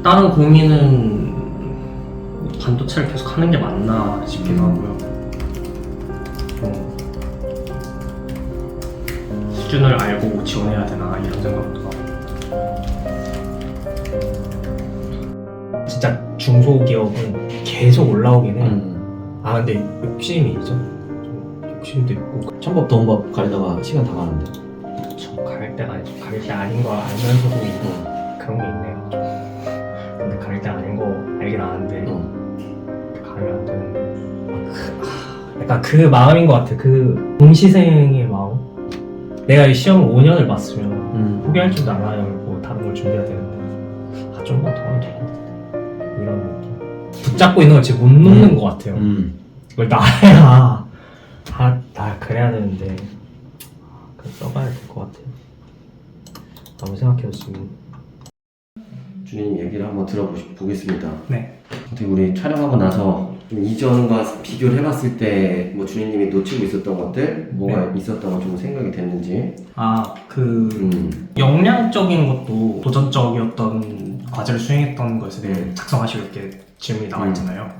다른 고민은 반도체를 계속 하는 게 맞나 싶기도 하고요. 좀 수준을 알고 지원해야 되나 이런 생각도 하고. 진짜 중소기업은 계속 올라오긴 해요. 아 근데 욕심이죠. 좀 욕심도 있고. 천법 도원법 가려다가 시간 다 가는데. 저 갈 때가 아니죠. 갈 때 아닌 거 알면서도 그런 게 있네요. 좀. 근데 갈 때 아닌 거 알긴 아는데 가면 안 되는데 약간 그 마음인 것 같아. 그 공시생의 마음. 내가 이 시험을 5년을 봤으면 포기할 줄도 알아야 뭐 다른 걸 준비해야 되는데 좀만 더 하면 될 것 같은데 이런 느낌. 붙잡고 있는 걸 지금 못 놓는 것 같아요. 이걸 나야 나 그래야 되는데 그냥 써봐야 될 것 같아요. 아무 생각해도 지금. 주님 얘기를 한번 들어보겠습니다. 네. 어떻게 우리 촬영하고 나서 좀 이전과 비교를 해봤을 때 뭐 주님님이 놓치고 있었던 것들 뭐가 있었던 거 좀 생각이 됐는지. 역량적인 것도 도전적이었던 과제를 수행했던 것에 대해 작성하시고 이렇게 질문이 나와 있잖아요.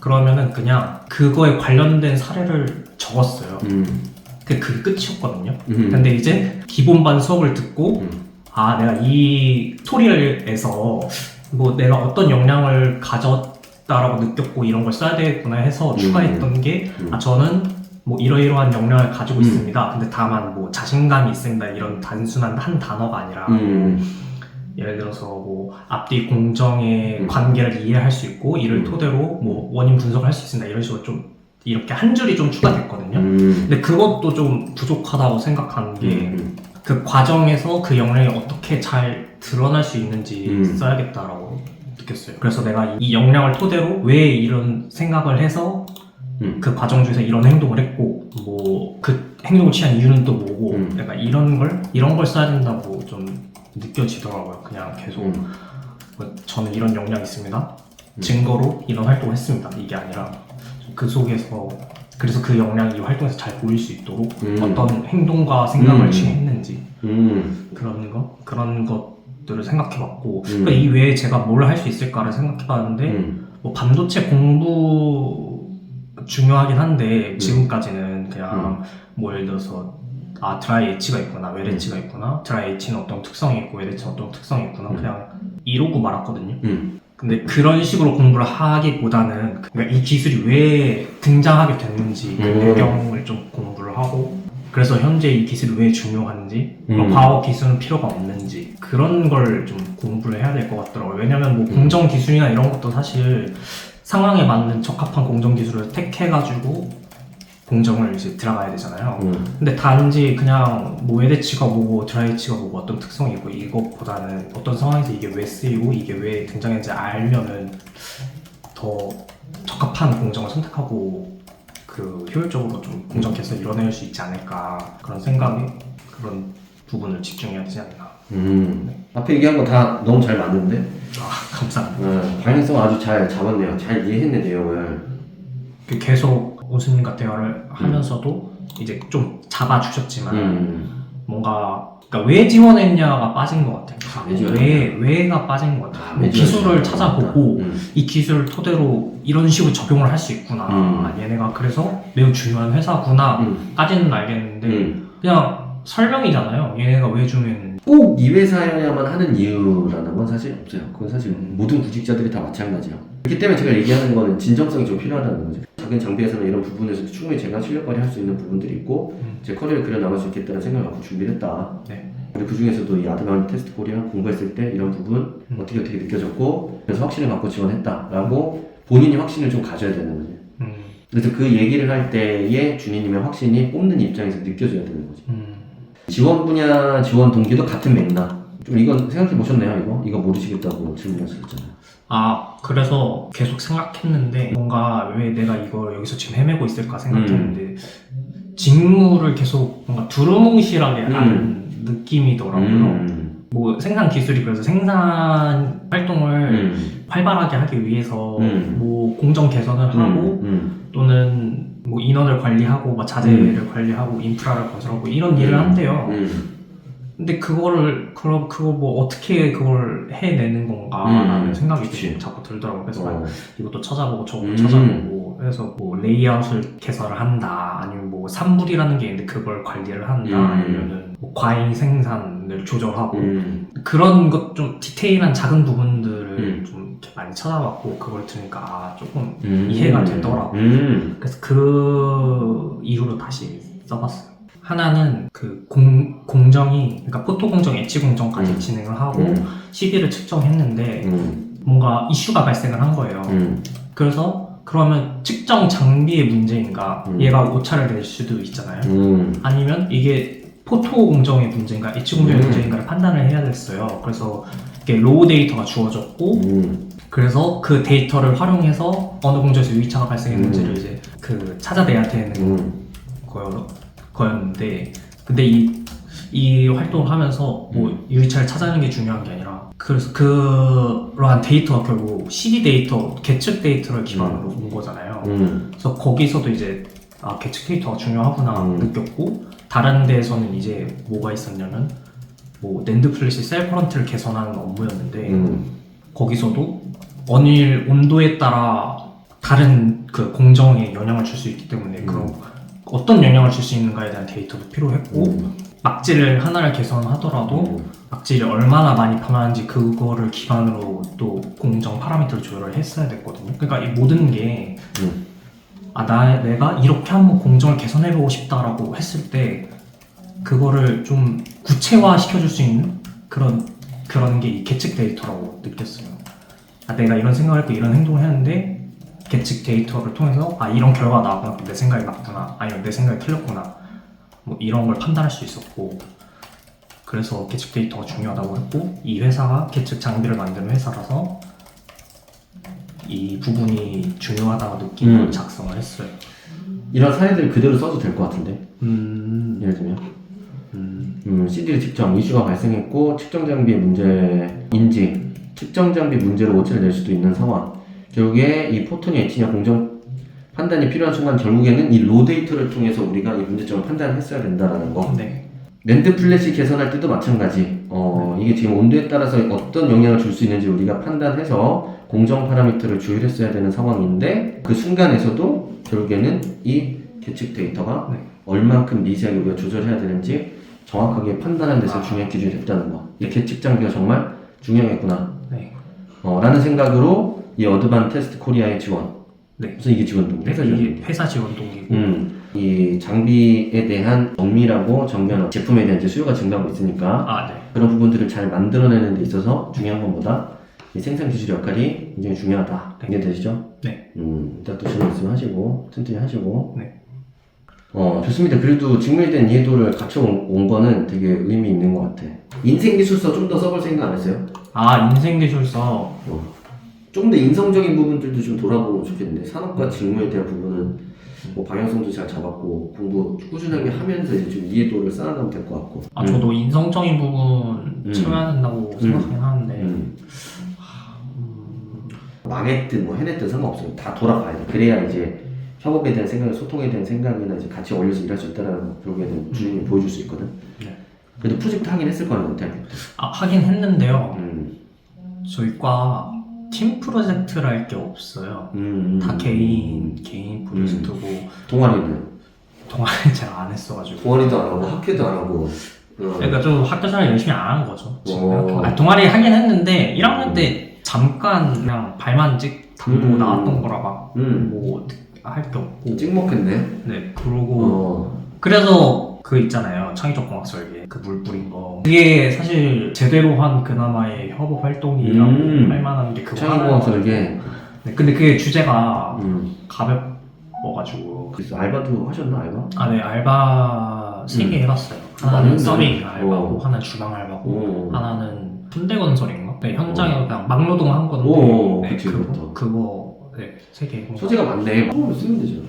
그러면은 그냥 그거에 관련된 사례를 적었어요. 그게 끝이었거든요. 근데 이제 기본반 수업을 듣고 아 내가 이 튜토리얼에서 뭐 내가 어떤 역량을 가졌다라고 느꼈고 이런 걸 써야 되겠구나 해서 추가했던 게 아 저는 뭐 이러이러한 역량을 가지고 있습니다. 근데 다만 뭐 자신감이 있습니다. 이런 단순한 한 단어가 아니라 예를 들어서 뭐 앞뒤 공정의 관계를 이해할 수 있고 이를 토대로 뭐 원인 분석을 할 수 있습니다. 이런 식으로 좀 이렇게 한 줄이 좀 추가됐거든요. 근데 그것도 좀 부족하다고 생각하는 게 그 과정에서 그 역량이 어떻게 잘 드러날 수 있는지 써야겠다라고 느꼈어요. 그래서 내가 이 역량을 토대로 왜 이런 생각을 해서 그 과정 중에서 이런 행동을 했고 뭐 그 행동을 취한 이유는 또 뭐고 약간 이런 걸 써야 된다고 좀 느껴지더라고요. 그냥 계속 뭐 저는 이런 역량이 있습니다. 증거로 이런 활동을 했습니다. 이게 아니라 그 속에서 그래서 그 역량이 이 활동에서 잘 보일 수 있도록 어떤 행동과 생각을 취했는지 그런 것들을 생각해봤고 그러니까 이 외에 제가 뭘 할 수 있을까를 생각해봤는데 뭐 반도체 공부 중요하긴 한데 지금까지는 그냥 뭐 예를 들어서 드라이 H가 있구나 웰 H가 있구나 드라이 H는 어떤 특성이 있고 웰 H는 어떤 특성이 있구나 그냥 이러고 말았거든요. 근데 그런 식으로 공부를 하기보다는 그러니까 이 기술이 왜 등장하게 됐는지 그 배경을 좀 공부를 하고 그래서 현재 이 기술이 왜 중요한지 과거 기술은 필요가 없는지 그런 걸 좀 공부를 해야 될 것 같더라고요. 왜냐면 뭐 공정 기술이나 이런 것도 사실 상황에 맞는 적합한 공정 기술을 택해가지고 공정을 이제 들어가야 되잖아요. 근데 단지 그냥 뭐 웰치가 뭐고 드라이치가 뭐고 어떤 특성이 있고 이것보다는 어떤 상황에서 이게 왜 쓰이고 이게 왜 등장했는지 알면은 더 적합한 공정을 선택하고 그 효율적으로 좀 공정 개선을 이뤄낼 수 있지 않을까 그런 생각에 그런 부분을 집중해야 되지 않나. 앞에 얘기한 거 다 너무 잘 맞는데? 감사합니다. 방향성 아주 잘 잡았네요. 잘 이해했네 내용을. 계속 교수님과 대화를 하면서도 이제 좀 잡아주셨지만 뭔가 그러니까 왜 지원했냐가 빠진 것 같아요. 왜가 빠진 것 같아요. 기술을 찾아보고 이 기술을 토대로 이런 식으로 적용을 할 수 있구나. 얘네가 그래서 매우 중요한 회사구나 까지는 알겠는데 그냥 설명이잖아요. 얘네가 왜 중요했는지. 꼭 이 회사여야만 하는 이유라는 건 사실 없어요. 그건 사실 모든 구직자들이 다 마찬가지예요. 그렇기 때문에 제가 얘기하는 거는 진정성이 좀 필요하다는 거죠. 작은 장비에서는 이런 부분에서도 충분히 제가 실력 발휘할 수 있는 부분들이 있고 제 커리어를 그려나갈 수 있겠다는 생각을 갖고 준비를 했다. 근데 그 중에서도 이 아드바운스 테스트 코리아 공부했을 때 이런 부분 어떻게 느껴졌고 그래서 확신을 갖고 지원했다라고 본인이 확신을 좀 가져야 되는 거죠. 그래서 그 얘기를 할 때에 주님님의 확신이 뽑는 입장에서 느껴져야 되는 거죠. 지원 분야, 지원 동기도 같은 맥락. 좀 이건 생각해 보셨나요? 이거 모르시겠다고 질문하셨잖아요. 그래서 계속 생각했는데 뭔가 왜 내가 이걸 여기서 지금 헤매고 있을까 생각했는데 직무를 계속 뭔가 두루뭉실하게 하는 느낌이더라고요. 뭐 생산 기술이 그래서 생산 활동을 활발하게 하기 위해서 뭐 공정 개선을 하고 또는 뭐 인원을 관리하고 뭐 자재를 관리하고 인프라를 건설하고 이런 일을 한대요. 근데 그걸 뭐 어떻게 그걸 해내는 건가라는 생각이 그치. 자꾸 들더라고요. 그래서 어. 이것도 찾아보고 저것도 찾아보고 해서 뭐 레이아웃을 개설을 한다, 아니면 뭐 산불이라는 게 있는데 그걸 관리를 한다, 아니면은 뭐 과잉 생산을 조절하고 그런 것 좀 디테일한 작은 부분들을 좀 이렇게 많이 찾아봤고, 그걸 들으니까 조금 이해가 되더라고요. 그래서 그 이후로 다시 써봤어요. 하나는 그 공정이, 그러니까 포토 공정, 엣지 공정까지 진행을 하고 시기를 측정했는데 뭔가 이슈가 발생을 한 거예요. 그래서 그러면 측정 장비의 문제인가, 얘가 오차를 낼 수도 있잖아요. 아니면 이게 포토 공정의 문제인가, 엣지 공정의 문제인가를 판단을 해야 됐어요. 그래서 이게 로우 데이터가 주어졌고, 그래서 그 데이터를 활용해서 어느 공정에서 유의차가 발생했는지를 이제 그 찾아내야 되는 거였는데, 근데 이 활동을 하면서 뭐 유의차를 찾아내는 게 중요한 게 아니라, 그래서 그러한 데이터가 결국 시기 데이터, 계측 데이터를 기반으로 온 거잖아요. 그래서 거기서도 이제 계측 데이터가 중요하구나 느꼈고, 다른 데에서는 이제 뭐가 있었냐면 뭐 낸드 플래시 셀 커런트를 개선하는 업무였는데, 거기서도 원일 온도에 따라 다른 그 공정에 영향을 줄 수 있기 때문에 그런 어떤 영향을 줄 수 있는가에 대한 데이터도 필요했고, 막질을 하나를 개선하더라도 막질이 얼마나 많이 변하는지 그거를 기반으로 또 공정 파라미터를 조절을 했어야 됐거든요. 그러니까 이 모든 게 내가 이렇게 한번 공정을 개선해보고 싶다라고 했을 때 그거를 좀 구체화 시켜줄 수 있는 그런 게 이 계측 데이터라고 느꼈어요. 내가 이런 생각을 했고 이런 행동을 했는데 계측 데이터를 통해서 이런 결과가 나왔구나, 내 생각이 맞구나, 아니면 내 생각이 틀렸구나, 뭐 이런 걸 판단할 수 있었고, 그래서 계측 데이터가 중요하다고 했고, 이 회사가 계측 장비를 만드는 회사라서 이 부분이 중요하다고 느끼고 작성을 했어요. 이런 사례들 그대로 써도 될 것 같은데. 예를 들면 CD를 측정, 이슈가 발생했고 측정 장비의 문제 인지, 측정 장비 문제로 오차를 낼 수도 있는 상황. 결국에 이 포톤이 엣지냐 공정 판단이 필요한 순간 결국에는 이 로 데이터를 통해서 우리가 이 문제점을 판단했어야 된다라는 거. 네. 랜드 플래시 개선할 때도 마찬가지. 이게 지금 온도에 따라서 어떤 영향을 줄 수 있는지 우리가 판단해서 공정 파라미터를 조율했어야 되는 상황인데, 그 순간에서도 결국에는 이 계측 데이터가 얼만큼 미세하게 우리가 조절해야 되는지 정확하게 판단하는 데서 중요한 기준이 됐다는 거. 이 계측 장비가 정말 중요했구나. 라는 생각으로 이 어드반 테스트 코리아의 지원. 무슨 이게 지원 동기? 회사 지원 동기고. 이 장비에 대한 정밀하고 정교한 제품에 대한 이제 수요가 증가하고 있으니까 그런 부분들을 잘 만들어내는 데 있어서 중요한 것보다 이 생산 기술 역할이 굉장히 중요하다. 이해되시죠? 네. 일단 또 질문 있으면 하시고 튼튼히 하시고. 좋습니다. 그래도 직무에 이해도를 갖춰온 거는 되게 의미 있는 것 같아. 인생기술서 좀 더 써볼 생각 안 했어요? 인생기술서. 좀 더 인성적인 부분들도 좀 돌아보면 좋겠는데, 산업과 직무에 대한 부분은 뭐 방향성도 잘 잡았고 공부 꾸준하게 하면서 이제 좀 이해도를 쌓아가면 될 것 같고. 저도 인성적인 부분 채워야 된다고 생각하긴 하는데 망했든 뭐 해냈든 상관없어요. 다 돌아가야 돼. 그래야 이제 협업에 대한 생각, 소통에 대한 생각이나 이제 같이 어울려서 일할 수 있다라는 결국에 대한 주인이 보여줄 수 있거든. 그래도 프로젝트 하긴 했을 거라는 대학교 때. 하긴 했는데요. 저희 과 팀 프로젝트랄 게 없어요. 다 개인 프로젝트고. 동아리는 제가 안 했어가지고. 동아리도 안 하고 학회도 안 하고. 그러니까 좀 학교 생활 열심히 안 한 거죠. 동아리 하긴 했는데 1학년 때 잠깐 그냥 발만 담고 나왔던 거라 막 뭐 할 게 없고. 찍먹했네. 네, 그러고 그래서 그 있잖아요, 창의적 공학 설계, 그 물 뿌린 거. 그게 사실 제대로 한 그나마의 협업 활동이라고 할 만한 게 그거 창의적 공학 설계. 네, 근데 그게 주제가 가벼워가지고. 그래서 알바도 하셨나, 알바? 네, 알바 3개 해봤어요. 하나는 서빙 알바고, 하나는 주방 알바고, 하나는 현대건설인가? 네, 현장에 그냥 막노동 한 건데. 그치, 그거 3개. 소재가 많네. 한국으로 쓰면 되잖아.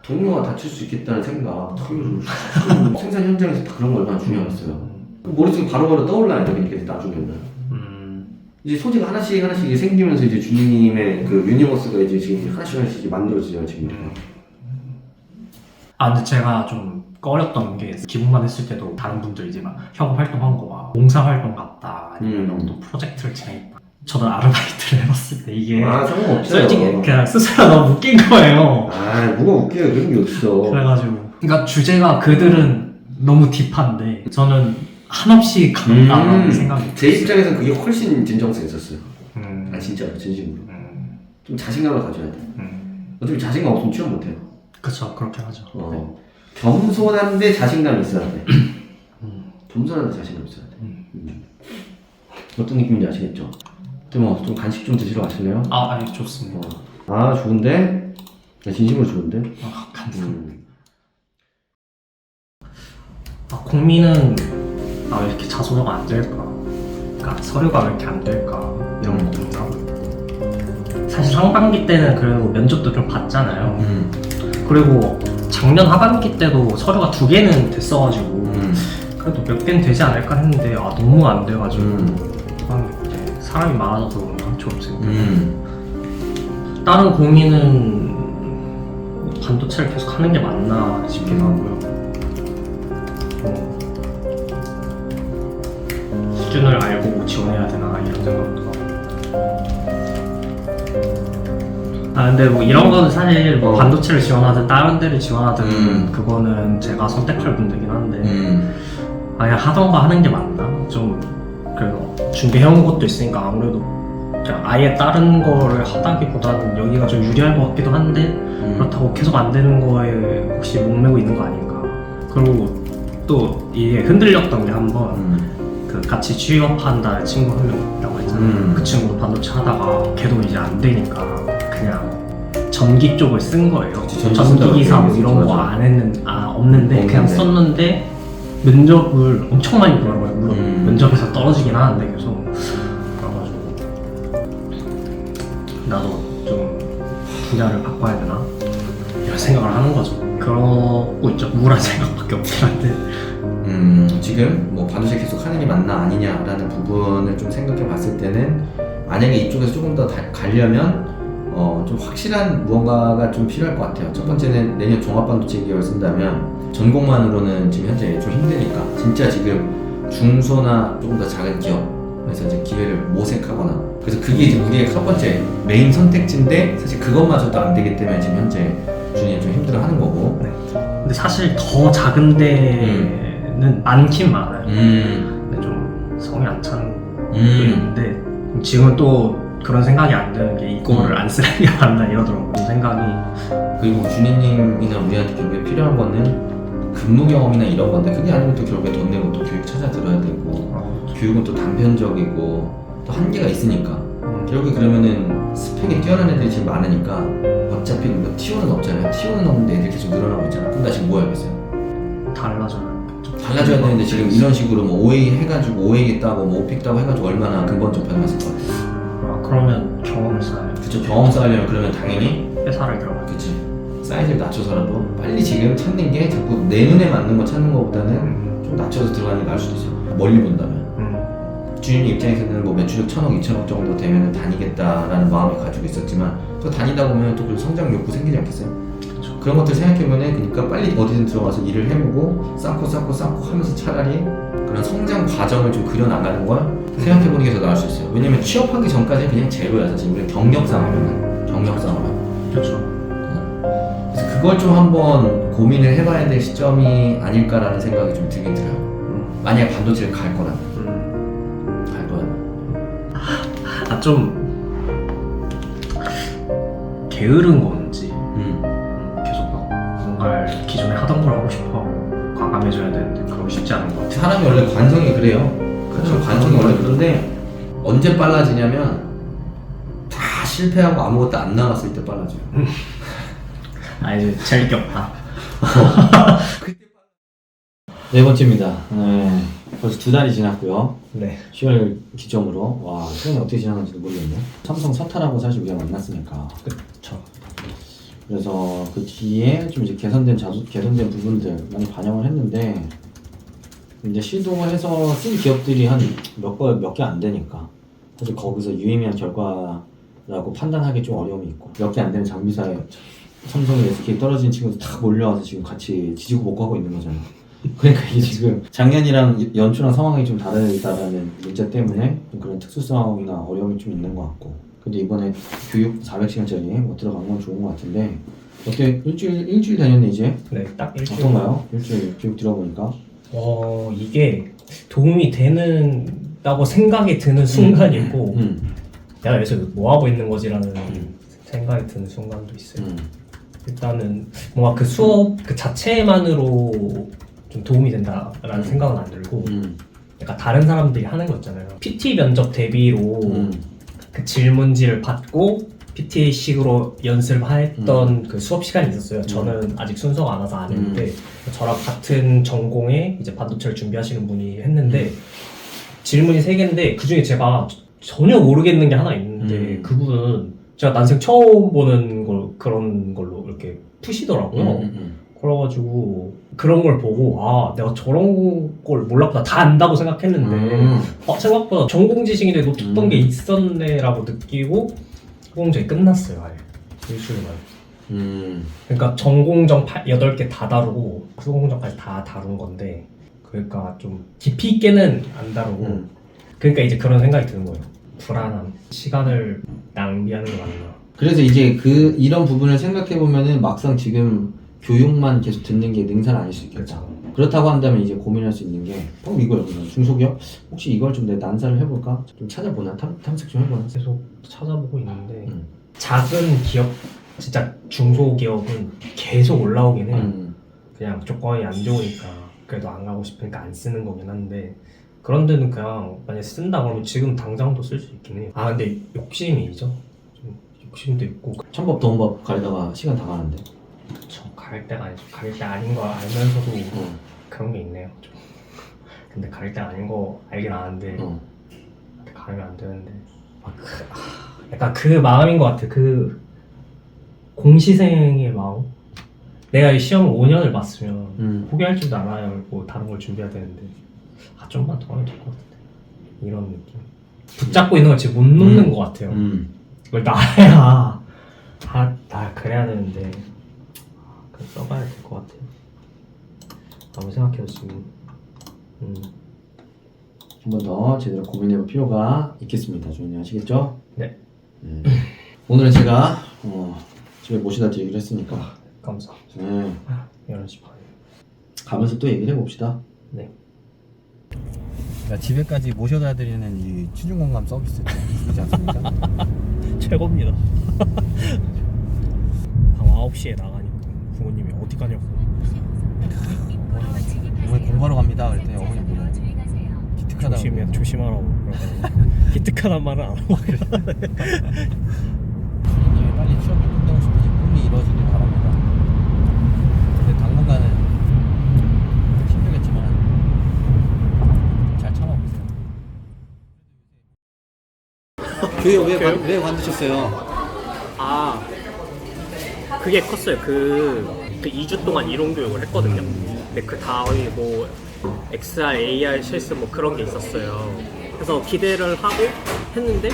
동료가 다칠 수 있겠다는 생각. 생산 현장에서 다 그런 거 얼마나 중요했어요. 머릿속에 바로바로 떠올라야 돼, 이렇게 나중에는. 이제 소재가 하나씩 생기면서 이제 주님의 그 유니버스가 이제 지금 하나씩 이제 만들어지잖아요, 지금. 아 근데 제가 좀 꺼렸던 게 기부만 했을 때도 다른 분들 이제 막 협업 활동한 거막 봉사 활동 같다 아니면 또 프로젝트를 진행했다. 저도 아르바이트를 해봤을 때 이게 상관없어요. 솔직히 그냥 스스로 너무 웃긴 거예요. 뭐가 웃겨요. 그런 게 어딨어. 그래가지고 그러니까 주제가 그들은 너무 딥한데 저는 한없이 가볍다는 생각이 제 입장에서는 그게 훨씬 진정성 있었어요. 음. 진짜로 진심으로. 좀 자신감을 가져야 돼. 어차피 자신감 없으면 취업 못해요. 그쵸 그렇게 하죠. 네. 겸손한데 자신감이 있어야 돼. 겸손한데 자신감이 있어야 돼. 어떤 느낌인지 아시겠죠? 좀 간식 좀 드시러 가실래요? 아, 네, 좋습니다. 좋은데? 진심으로 좋은데? 감사합니다. 공민은 왜 이렇게 자소서가 안 될까? 그러니까 서류가 왜 이렇게 안 될까? 이런 거구나. 사실 상반기 때는 그래도 면접도 좀 봤잖아요. 그리고 작년 하반기 때도 서류가 2개는 됐어가지고 그래도 몇 개는 되지 않을까 했는데 너무 안 돼가지고 사람이 많아져서 그런가 졸업생 다른 고민은 반도체를 계속 하는 게 맞나 싶기도 하고요. 수준을 알고 지원해야 되나 이런 생각도 하고. 근데 뭐 이런 거는 사실 뭐 반도체를 지원하든 다른 데를 지원하든 그거는 제가 선택할 문제긴 한데 그냥 하던가 하는 게 맞나? 좀 그래도 준비해온 것도 있으니까 아무래도 그냥 아예 다른 거를 하다기보다는 여기가 좀 유리할 것 같기도 한데 그렇다고 계속 안 되는 거에 혹시 목매고 있는 거 아닌가. 그리고 또 이게 흔들렸던 게 한번 그 같이 취업한다는 친구 한 명 있다고 했잖아요. 그 친구도 반도체 하다가 걔도 이제 안 되니까 그냥 전기 쪽을 쓴 거예요. 전기기사 뭐 이런 거 없는데 그냥 썼는데 면접을 엄청 많이 보더라고요. 물론 면접에서 떨어지긴 하는데 계속. 그래가지고 나도 좀 분야를 바꿔야 되나 이런 생각을 하는 거죠. 그러고 있죠. 우울한 생각밖에 없긴 한데. 지금 뭐 반도체 계속 하는 게 맞나 아니냐라는 부분을 좀 생각해 봤을 때는 만약에 이쪽에서 조금 더 가려면 좀 확실한 무언가가 좀 필요할 것 같아요. 첫 번째는 내년 종합반도체 기업을 쓴다면 전공만으로는 지금 현재 좀 힘드니까 진짜 지금 중소나 조금 더 작은 기업에서 이제 기회를 모색하거나 그래서 그게 이제 우리의 첫 번째 메인 선택지인데 사실 그것마저도 안 되기 때문에 지금 현재 준이 좀 힘들어하는 거고. 네. 근데 사실 더 작은 데는 많긴 많아요. 근데 좀 성이 안 차는 것도 있는데 지금은 또 그런 생각이 안 드는 게 이거를 안 쓰는 게 맞나 이러더라고요. 생각이. 그리고 준이님이나 우리한테 결국에 필요한 거는 근무 경험이나 이런 건데 그게 아니면 또 결국에 돈 내고 또 교육 찾아 들어야 되고 교육은 또 단편적이고 또 한계가 있으니까 결국에 그러면은 스펙이 뛰어난 애들이 지금 많으니까 어차피 뭐 T1은 없잖아요. T1은 없는데 애들 계속 늘어나고 있잖아. 그럼 나 지금 뭐 해야겠어요? 달라져야 되는데 지금 이런 식으로 뭐 OA 해가지고 OA 따고 뭐 OPIC 따고 해가지고 얼마나 근본적 변화가 있을 것 같아요? 그러면 경험을 쌓아요. 그쵸. 경험 쌓으려면 그러면 당연히 회사를 들어가요. 그치. 사이즈를 낮춰서라도 빨리 지금 찾는 게 자꾸 내 눈에 맞는 거 찾는 거보다는 좀 낮춰서 들어가는 게 나을 수도 있어요. 멀리 본다면. 주인님 입장에서는 뭐 매출액 1,000억, 2,000억 정도 되면 다니겠다라는 마음을 가지고 있었지만 또 다니다 보면 또 그 성장 욕구 생기지 않겠어요? 그쵸. 그런 것들 생각해보면 그러니까 빨리 어디든 들어가서 일을 해보고 쌓고 하면서 차라리 그런 성장 과정을 좀 그려나가는 걸 생각해보는 게 더 나을 수 있어요. 왜냐면 취업하기 전까지는 그냥 제로야 사실. 우리는 경력상으로는. 그렇죠. 그래서 그걸 좀 한번 고민을 해봐야 될 시점이 아닐까라는 생각이 좀 들긴 들어요. 만약 반도체를 갈 거라면. 좀 게으른 건지 계속 뭔가 기존에 하던 걸 하고 싶어하고 과감해져야 되는데 그러고 싶지 않은 것 같아요. 사람이 원래 관성이 그래요. 그렇죠. 관성이 원래 그런데 언제 빨라지냐면 다 실패하고 아무것도 안 남았을 때 빨라져요. 이제 재밌게 없다. 네 번째입니다. 네, 벌써 2달이 지났고요. 네. 10월 기점으로 와 시간이 어떻게 지나간지도 모르겠네. 삼성 사탈하고 사실 우리가 만났으니까. 그렇죠. 그래서 그 뒤에 좀 이제 개선된 부분들 많이 반영을 했는데 이제 시도를 해서 쓴 기업들이 한 몇 개 안 되니까 사실 거기서 유의미한 결과라고 판단하기 좀 어려움이 있고 몇 개 안 되는 장비사에 삼성이 SK 떨어진 친구들 다 몰려와서 지금 같이 지지고 먹고 하고 있는 거잖아요. 그러니까 이게 지금 작년이랑 연초랑 상황이 좀 다르다라는 문제 때문에 좀 그런 특수성이나 어려움이 좀 있는 것 같고. 근데 이번에 교육 400시간짜리 뭐 들어간 건 좋은 것 같은데 어때? 일주일 다녔네 이제? 네, 딱 일주일. 어떤가요? 일주일 교육 들어보니까. 이게 도움이 되는다고 생각이 드는 순간이 있고 내가 여기서 뭐 하고 있는 거지라는 생각이 드는 순간도 있어요. 일단은 뭔가 그 수업 그 자체만으로 좀 도움이 된다라는 생각은 안 들고 약간 다른 사람들이 하는 거 있잖아요. PT 면접 대비로 그 질문지를 받고 PT식으로 연습했던 그 수업 시간이 있었어요. 저는 아직 순서가 안 와서 안 했는데 저랑 같은 전공에 이제 반도체를 준비하시는 분이 했는데 질문이 3개인데 그 중에 제가 전혀 모르겠는 게 하나 있는데 그분은 제가 난생 처음 보는 그런 걸로 이렇게 푸시더라고요. 그래가지고 그런 걸 보고 아 내가 저런 걸 몰랐구나 다 안다고 생각했는데 생각보다 전공 지식인데 놓쳤던 게 있었네 라고 느끼고 수공정이 끝났어요 아예 일주일만. 그러니까 전공정 8개 다 다루고 수공정까지 다 다룬 건데 그러니까 좀 깊이 있게는 안 다루고 그러니까 이제 그런 생각이 드는 거예요. 불안함, 시간을 낭비하는 게 맞나. 그래서 이제 이런 부분을 생각해 보면은 막상 지금 교육만 계속 듣는 게 능사는 아닐 수 있겠다. 그렇다고 한다면 이제 고민할 수 있는 게 이거요. 중소기업 혹시 이걸 좀 내 난사를 해볼까? 좀 찾아보나? 탐색 좀 해보나? 계속 찾아보고 있는데 작은 기업, 진짜 중소기업은 계속 올라오긴 해요. 그냥 조건이 안 좋으니까 그래도 안 가고 싶으니까 안 쓰는 거긴 한데 그런 데는 그냥 만약에 쓴다 그러면 지금 당장도 쓸 수 있긴 해요. 아 근데 욕심이죠. 좀 욕심도 있고 천법 도원법 가리다가 시간 다 가는데 그쵸. 가릴 때가 아니죠. 가릴 때 아닌 거 알면서도 그런 게 있네요. 좀. 근데 가릴 때 아닌 거 알긴 아는데 가리면 안 되는데 약간 그 마음인 것 같아. 그 공시생의 마음. 내가 이 시험을 5년을 봤으면 포기할 줄도 알아야 뭐 다른 걸 준비해야 되는데 좀만 더 하면 될 것 같은데 이런 느낌. 붙잡고 있는 걸 지금 못 놓는 것 같아요. 이걸 나야 나 그래야 되는데 그냥 써봐야 될 것 같아요. 아무 생각해도 지금 한 번 더 제대로 고민해볼 필요가 있겠습니다. 주인님 아시겠죠? 네. 오늘은 제가 집에 모시다 드리기로 했으니까 감사합니다. 11시 반에 가면서 또 얘기를 해봅시다. 네. 그러니까 집에까지 모셔다 드리는 이 취중공감 서비스 있지 않습니까? 최고입니다. 밤 9시에 나가니까 부모님이 어디 가냐고 오늘 공부하러 갑니다. 그랬더니 어머니 뭐래? 기특하다. 조심하라고 기특하단 말은 안 하고 주인님이 빨리 취업이 끝내고 싶으니 꿈이 이루어지길 바랍니다. 근데 당분간은 힘들겠지만 잘 참아보세요. 교육 왜 관두셨어요? 아 그게 컸어요. 그 2주 동안 이론 교육을 했거든요. 근데 그 다음에 뭐 XR, AR 실습 뭐 그런 게 있었어요. 그래서 기대를 하고 했는데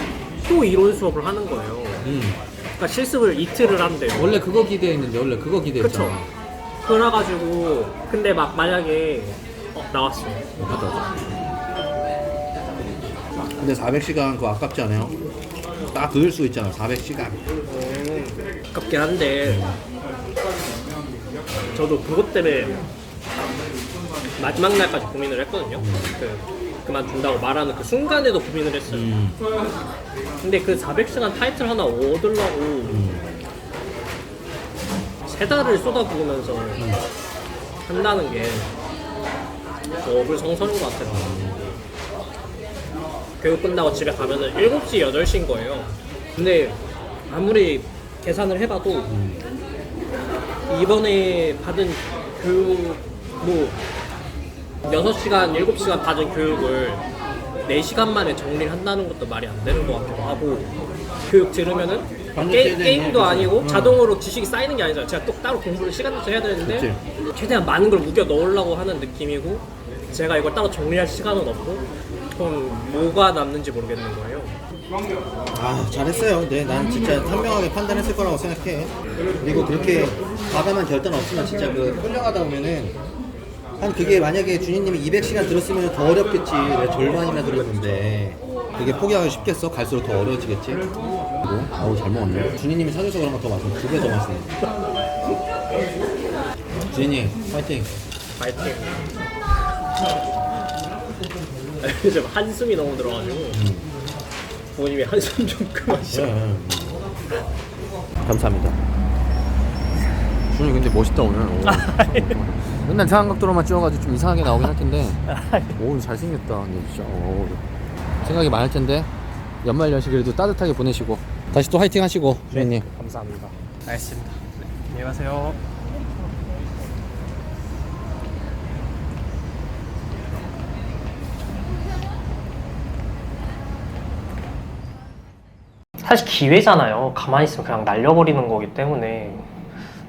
또 이론 수업을 하는 거예요. 그러니까 실습을 이틀을 한대요. 원래 그거 기대했는데 원래 그거 그쵸. 기대했잖아. 그래가지고 근데 막 만약에 나왔어요. 근데 400시간 그거 아깝지 않아요? 딱 그을 수 있잖아 400시간 아깝긴 한데 저도 그것 때문에 마지막 날까지 고민을 했거든요. 그만둔다고 말하는 그 순간에도 고민을 했어요. 근데 그 400시간 타이틀 하나 얻으려고 3달을 쏟아부으면서 한다는 게 어불성설인 것 같아요. 교육 끝나고 집에 가면은 7시, 8시인 거예요. 근데 아무리 계산을 해봐도 이번에 받은 교육 뭐 6시간, 7시간 받은 교육을 4시간 만에 정리를 한다는 것도 말이 안 되는 것 같기도 하고 교육 들으면은 게임도 아니고 자동으로 지식이 쌓이는 게 아니잖아요. 제가 또 따로 공부를 시간 내서 해야 되는데 최대한 많은 걸 우겨 넣으려고 하는 느낌이고 제가 이걸 따로 정리할 시간은 없고 그럼 뭐가 남는지 모르겠는 거예요. 아 잘했어요. 근데 난 진짜 현명하게 판단했을 거라고 생각해. 그리고 그렇게 과감한 결단 없으면 진짜 그 훌륭하다 보면은 한 그게 만약에 준이님이 200시간 들었으면 더 어렵겠지. 왜 절반이나 들었는데 그게 포기하기 쉽겠어? 갈수록 더 어려워지겠지. 그리고 아우 잘 먹었네. 준이님이 사줘서 그런 거 더 맛있네. 2배 더 맛있네. 준이님 파이팅. 파이팅. 요즘 한숨이 너무 들어가지고 부모님이 한숨 좀 그만하시죠. 감사합니다. 준이 근데 멋있다 오늘. 맨날 사각각도로만 찍어가지고 좀 이상하게 나오긴 할 텐데 오 잘생겼다. 근데 진짜 생각이 많을 텐데 연말 연시 그래도 따뜻하게 보내시고 다시 또 화이팅 하시고 준이님. 감사합니다. 알겠습니다. 네, 안녕히 가세요. 사실 기회잖아요. 가만히 있으면 그냥 날려버리는 거기 때문에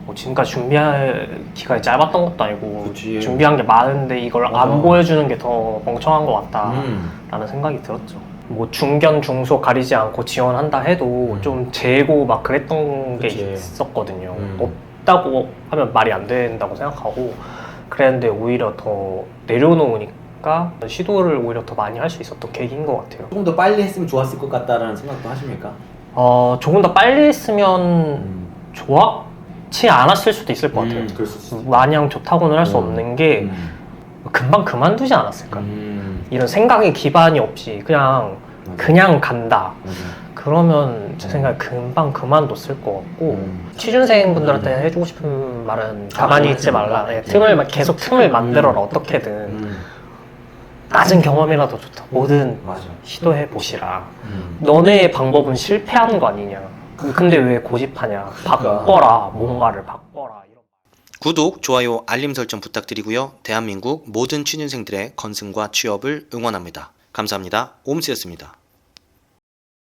뭐 지금까지 준비할 기간이 짧았던 것도 아니고 그치. 준비한 게 많은데 이걸 맞아. 안 보여주는 게 더 멍청한 것 같다라는 생각이 들었죠. 뭐 중견, 중소 가리지 않고 지원한다 해도 좀 재고 막 그랬던 게 그치. 있었거든요. 없다고 하면 말이 안 된다고 생각하고 그랬는데 오히려 더 내려놓으니까 시도를 오히려 더 많이 할 수 있었던 계기인 것 같아요. 조금 더 빨리 했으면 좋았을 것 같다라는 생각도 하십니까? 조금 더 빨리 했으면 좋았지 않았을 수도 있을 것 같아요. 그럴 수 있어. 마냥 좋다고는 할 수 없는 게 금방 그만두지 않았을까? 이런 생각에 기반이 없이 그냥 간다. 그러면 제 생각에 금방 그만뒀을 것 같고 취준생분들한테 해주고 싶은 말은 가만히 있지 말라. 네, 계속 틈을 만들어라. 어떻게든 낮은 경험이라도 좋다. 뭐든 맞아. 시도해 보시라. 너네의 방법은 실패하는 거 아니냐. 근데 왜 고집하냐. 바꿔라. 뭔가를 바꿔라. 이런. 구독, 좋아요, 알림 설정 부탁드리고요. 대한민국 모든 취준생들의 건승과 취업을 응원합니다. 감사합니다. 옴스였습니다.